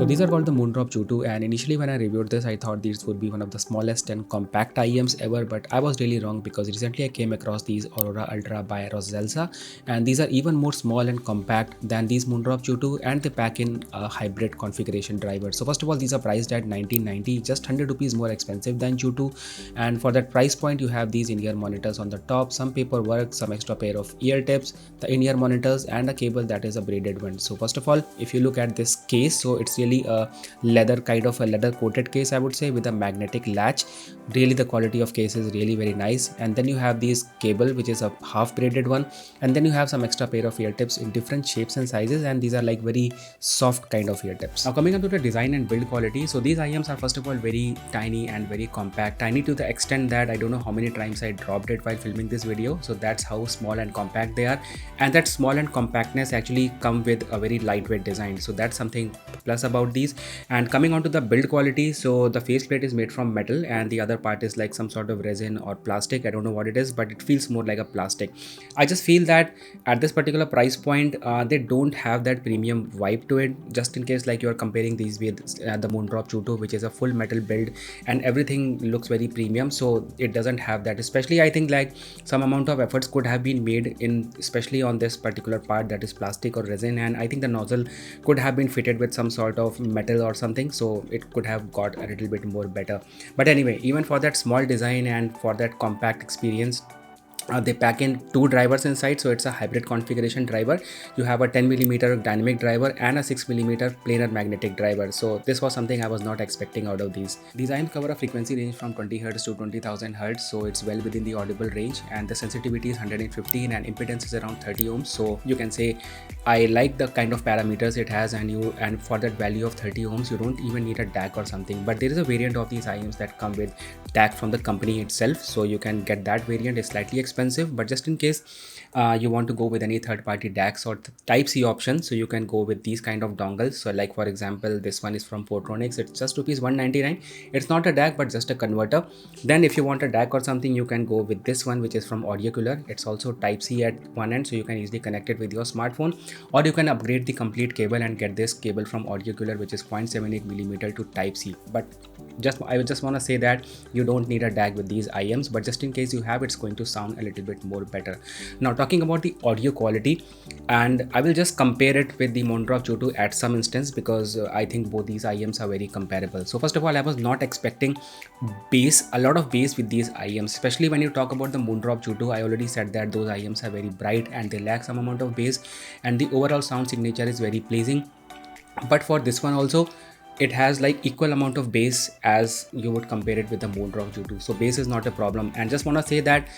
So these are called the Moondrop Chutu, and initially when I reviewed this I thought these would be one of the smallest and compact IEMs ever, but I was really wrong because recently I came across these Aurora Ultra by Roseselsa, and these are even more small and compact than these Moondrop Chutu, and they pack in a hybrid configuration driver. So first of all, these are priced at 1990, just 100 rupees more expensive than Chutu, and for that price point you have these in-ear monitors on the top, some paperwork, some extra pair of ear tips, the in-ear monitors, and a cable that is a braided one. So first of all, if you look at this case, so it's really a leather, kind of a leather coated case I would say, with a magnetic latch. Really the quality of case is really very nice. And then you have this cable which is a half braided one, and then you have some extra pair of ear tips in different shapes and sizes, and these are like very soft kind of ear tips. Now coming up to the design and build quality, so these IEMs are first of all very tiny and very compact, tiny to the extent that I don't know how many times I dropped it while filming this video. So that's how small and compact they are, and that small and compactness actually come with a very lightweight design, so that's something plus about these. And coming on to the build quality, so the faceplate is made from metal and the other part is like some sort of resin or plastic. I don't know what it is, but it feels more like a plastic. I just feel that at this particular price point they don't have that premium vibe to it, just in case like you're comparing these with the Moondrop Chutu, which is a full metal build and everything looks very premium. So it doesn't have that, especially I think like some amount of efforts could have been made in, especially on this particular part that is plastic or resin, and I think the nozzle could have been fitted with some sort of metal or something, so it could have got a little bit more better. But anyway, even for that small design and for that compact experience, they pack in two drivers inside, so it's a hybrid configuration driver. You have a 10mm dynamic driver and a 6mm planar magnetic driver. So this was something I was not expecting out of these. These IEMs cover a frequency range from 20 Hz to 20,000 Hz, so it's well within the audible range, and the sensitivity is 115 and impedance is around 30 ohms. So you can say I like the kind of parameters it has, and for that value of 30 ohms you don't even need a DAC or something. But there is a variant of these IEMs that come with DAC from the company itself, so you can get that variant. It's slightly expensive, but just in case you want to go with any third-party DACs or Type-C option, so you can go with these kind of dongles. So like for example, this one is from Portronics, it's just rupees 199. It's not a DAC but just a converter. Then if you want a DAC or something, you can go with this one, which is from AUDIOPHILE. It's also Type-C at one end, so you can easily connect it with your smartphone, or you can upgrade the complete cable and get this cable from AUDIOPHILE, which is 0.78mm to Type-C. But I would just want to say that you don't need a DAC with these IEMs, but just in case you have, it's going to sound a little bit more better. Now talking about the audio quality, and I will just compare it with the Moondrop Chutu at some instance, because I think both these IEMs are very comparable. So first of all, I was not expecting a lot of bass with these IEMs, especially when you talk about the Moondrop Chutu. I already said that those IEMs are very bright and they lack some amount of bass, and the overall sound signature is very pleasing. But for this one also, it has like equal amount of bass as you would compare it with the Moondrop Chutu. So bass is not a problem, and just want to say that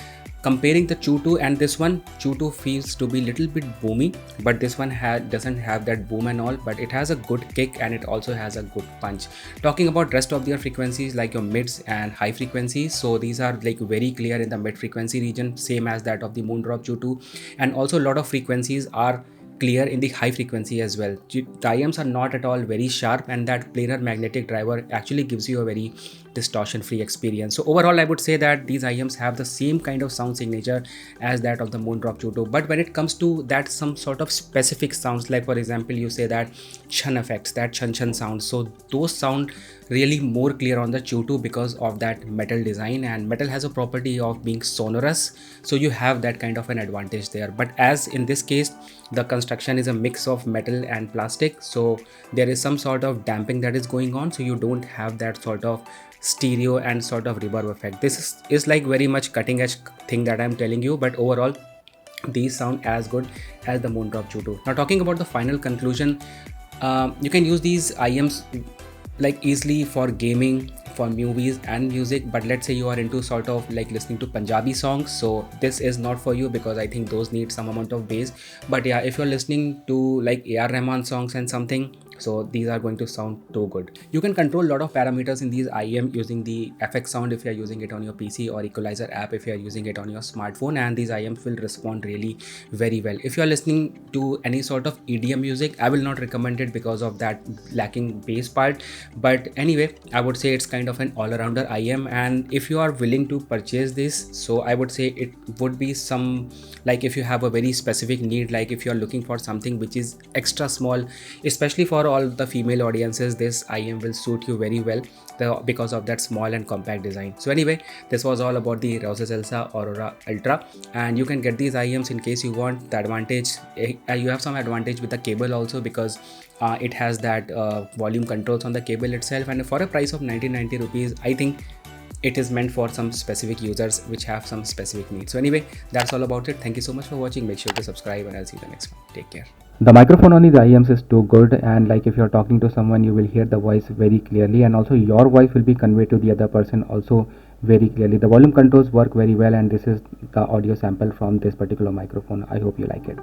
comparing the Chutu and this one, Chutu feels to be little bit boomy, but this one doesn't have that boom and all, but it has a good kick and it also has a good punch. Talking about rest of their frequencies, like your mids and high frequencies, so these are like very clear in the mid frequency region, same as that of the Moondrop Chutu, and also a lot of frequencies are clear in the high frequency as well. The IEMs are not at all very sharp, and that planar magnetic driver actually gives you a very distortion free experience. So overall I would say that these IEMs have the same kind of sound signature as that of the Moondrop Chutu, but when it comes to that some sort of specific sounds, like for example you say that chun effects, that chun sound, so those sound really more clear on the Chutu because of that metal design, and metal has a property of being sonorous, so you have that kind of an advantage there. But as in this case, the construction is a mix of metal and plastic, so there is some sort of damping that is going on, so you don't have that sort of stereo and sort of reverb effect. This is like very much cutting edge thing that I'm telling you, but overall these sound as good as the Moondrop Chutu. Now talking about the final conclusion, you can use these IEMs like easily for gaming, for movies and music, but let's say you are into sort of like listening to Punjabi songs, so this is not for you, because I think those need some amount of bass. But yeah, if you're listening to like AR Rahman songs and something, so these are going to sound too good. You can control a lot of parameters in these IEM using the FX sound if you are using it on your PC, or equalizer app if you are using it on your smartphone, and these IEMs will respond really very well. If you are listening to any sort of EDM music, I will not recommend it because of that lacking bass part, but anyway, I would say it's kind of an all-arounder IEM, and if you are willing to purchase this, so I would say it would be some, like if you have a very specific need, like if you are looking for something which is extra small, especially for for all the female audiences, this IM will suit you very well because of that small and compact design. So anyway, this was all about the Roseselsa Aurora Ultra, and you can get these IMs in case you want the advantage. You have some advantage with the cable also, because it has that volume controls on the cable itself, and for a price of 1990 rupees, I think it is meant for some specific users which have some specific needs. So anyway, that's all about it. Thank you so much for watching. Make sure to subscribe, and I'll see you in the next one. Take care. The microphone on these IEMs is too good, and like if you're talking to someone, you will hear the voice very clearly, and also your voice will be conveyed to the other person also very clearly. The volume controls work very well, and this is the audio sample from this particular microphone. I hope you like it.